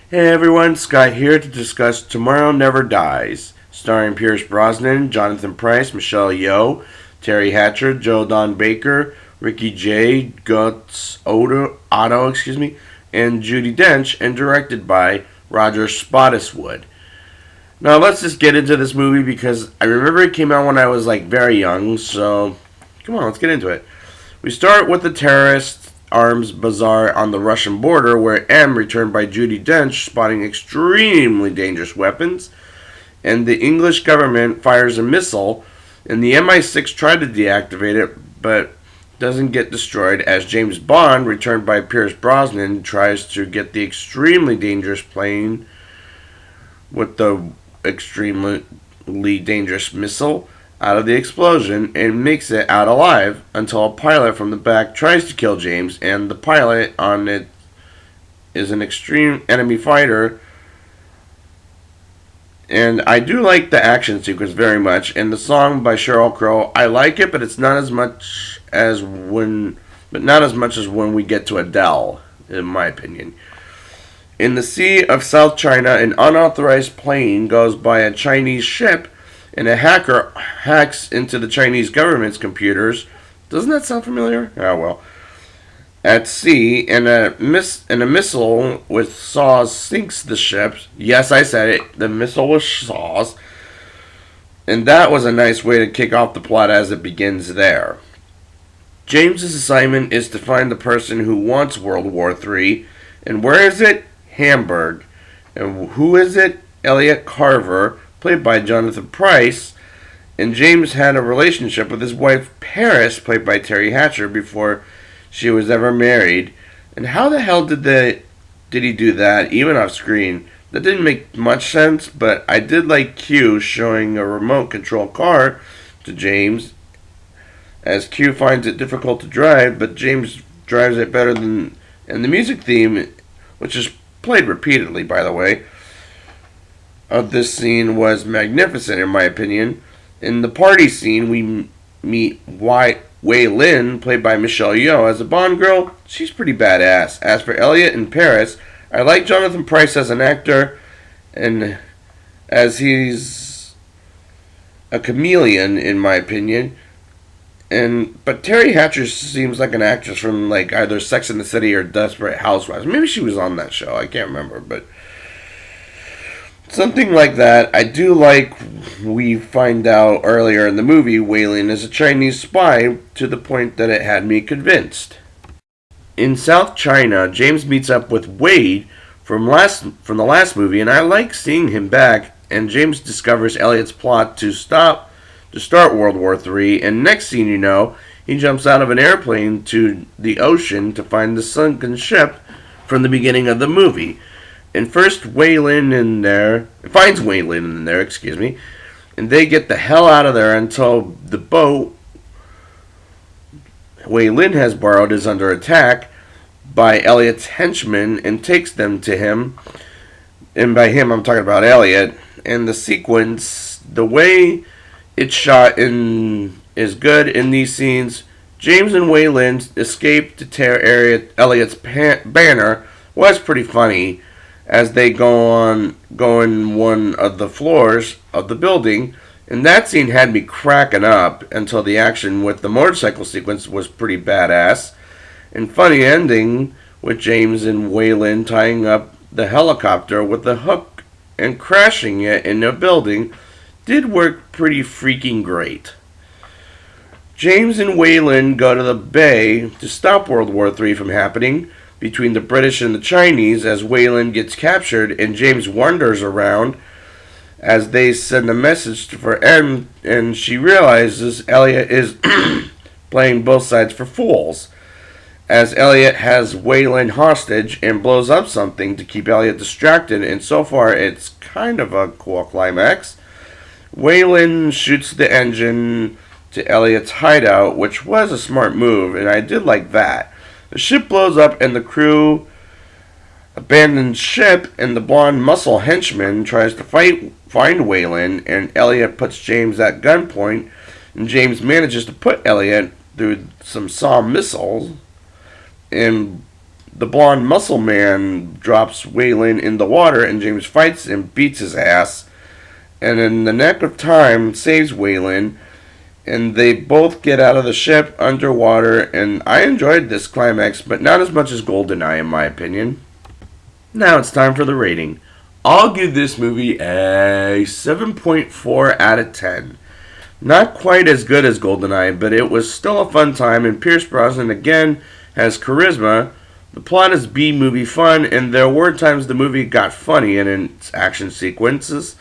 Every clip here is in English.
Hey everyone, Scott here to discuss Tomorrow Never Dies, starring Pierce Brosnan, Jonathan Pryce, Michelle Yeoh, Terry Hatcher, Joe Don Baker, Ricky Jay, Otto, and Judi Dench, and directed by Roger Spottiswoode. Now let's just get into this movie because I remember it came out when I was very young, so come on, let's get into it. We start with the terrorist arms bazaar on the Russian border, where M, returned by Judi Dench, spotting extremely dangerous weapons, and the English government fires a missile, and the MI6 tried to deactivate it, but doesn't get destroyed as James Bond, returned by Pierce Brosnan, tries to get the extremely dangerous plane with the extremely dangerous missile out of the explosion and makes it out alive until a pilot from the back tries to kill James, and the pilot on it is an extreme enemy fighter. And I do like the action sequence very much, and the song by Sheryl Crow, I like it, but it's not as much as when we get to Adele, in my opinion. In the Sea of South China, an unauthorized plane goes by a Chinese ship, and a hacker hacks into the Chinese government's computers. Doesn't that sound familiar? Oh well. At sea, and a missile with saws sinks the ship. Yes, I said it. The missile with saws. And that was a nice way to kick off the plot as it begins there. James's assignment is to find the person who wants World War III. And where is it? Hamburg. And who is it? Elliot Carver, played by Jonathan Pryce. And James had a relationship with his wife Paris, played by Terry Hatcher, before she was ever married. And how the hell did he do that, even off screen? That didn't make much sense, but I did like Q showing a remote control car to James, as Q finds it difficult to drive, but James drives it better than. And the music theme, which is played repeatedly, by the way, of this scene was magnificent, in my opinion. In the party scene, we meet Wei Lin, played by Michelle Yeoh, as a Bond girl. She's pretty badass. As for Elliot and Paris, I like Jonathan Pryce as an actor, and as he's a chameleon, in my opinion. But Terry Hatcher seems like an actress from either Sex and the City or Desperate Housewives. Maybe she was on that show. I can't remember, but something like that. I do like we find out earlier in the movie Wei Lin is a Chinese spy, to the point that it had me convinced. In South China, James meets up with Wade from the last movie, and I like seeing him back. And James discovers Elliot's plot to start World War III, and next scene you know, he jumps out of an airplane to the ocean to find the sunken ship from the beginning of the movie. And first finds Waylon in there, and they get the hell out of there until the boat Waylon has borrowed is under attack by Elliot's henchmen and takes them to him. And by him, I'm talking about Elliot. And the sequence, the way it's shot is good in these scenes. James and Waylon escape to tear Elliot's banner was pretty funny, as they go in one of the floors of the building. And that scene had me cracking up until the action with the motorcycle sequence was pretty badass. And funny ending with James and Waylon tying up the helicopter with the hook and crashing it in a building did work pretty freaking great. James and Waylon go to the bay to stop World War III from happening between the British and the Chinese, as Waylon gets captured and James wanders around as they send a message for M, and she realizes Elliot is playing both sides for fools, as Elliot has Waylon hostage and blows up something to keep Elliot distracted, and so far it's kind of a cool climax. Waylon shoots the engine to Elliot's hideout, which was a smart move, and I did like that. The ship blows up and the crew abandons ship, and the blonde muscle henchman tries to find Waylon, and Elliot puts James at gunpoint, and James manages to put Elliot through some SAW missiles, and the blonde muscle man drops Waylon in the water, and James fights him, beats his ass, and in the nick of time saves Waylon, and they both get out of the ship underwater, and I enjoyed this climax, but not as much as GoldenEye in my opinion. Now it's time for the rating. I'll give this movie a 7.4 out of 10. Not quite as good as GoldenEye, but it was still a fun time, and Pierce Brosnan again has charisma. The plot is B-movie fun, and there were times the movie got funny in its action sequences,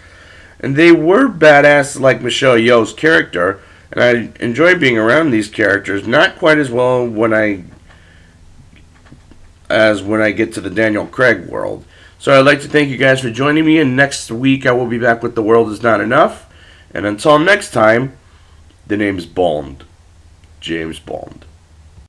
and they were badass like Michelle Yeoh's character, and I enjoy being around these characters. Not quite as well when I get to the Daniel Craig world. So I'd like to thank you guys for joining me, and next week I will be back with The World Is Not Enough. And until next time, the name's Bond. James Bond.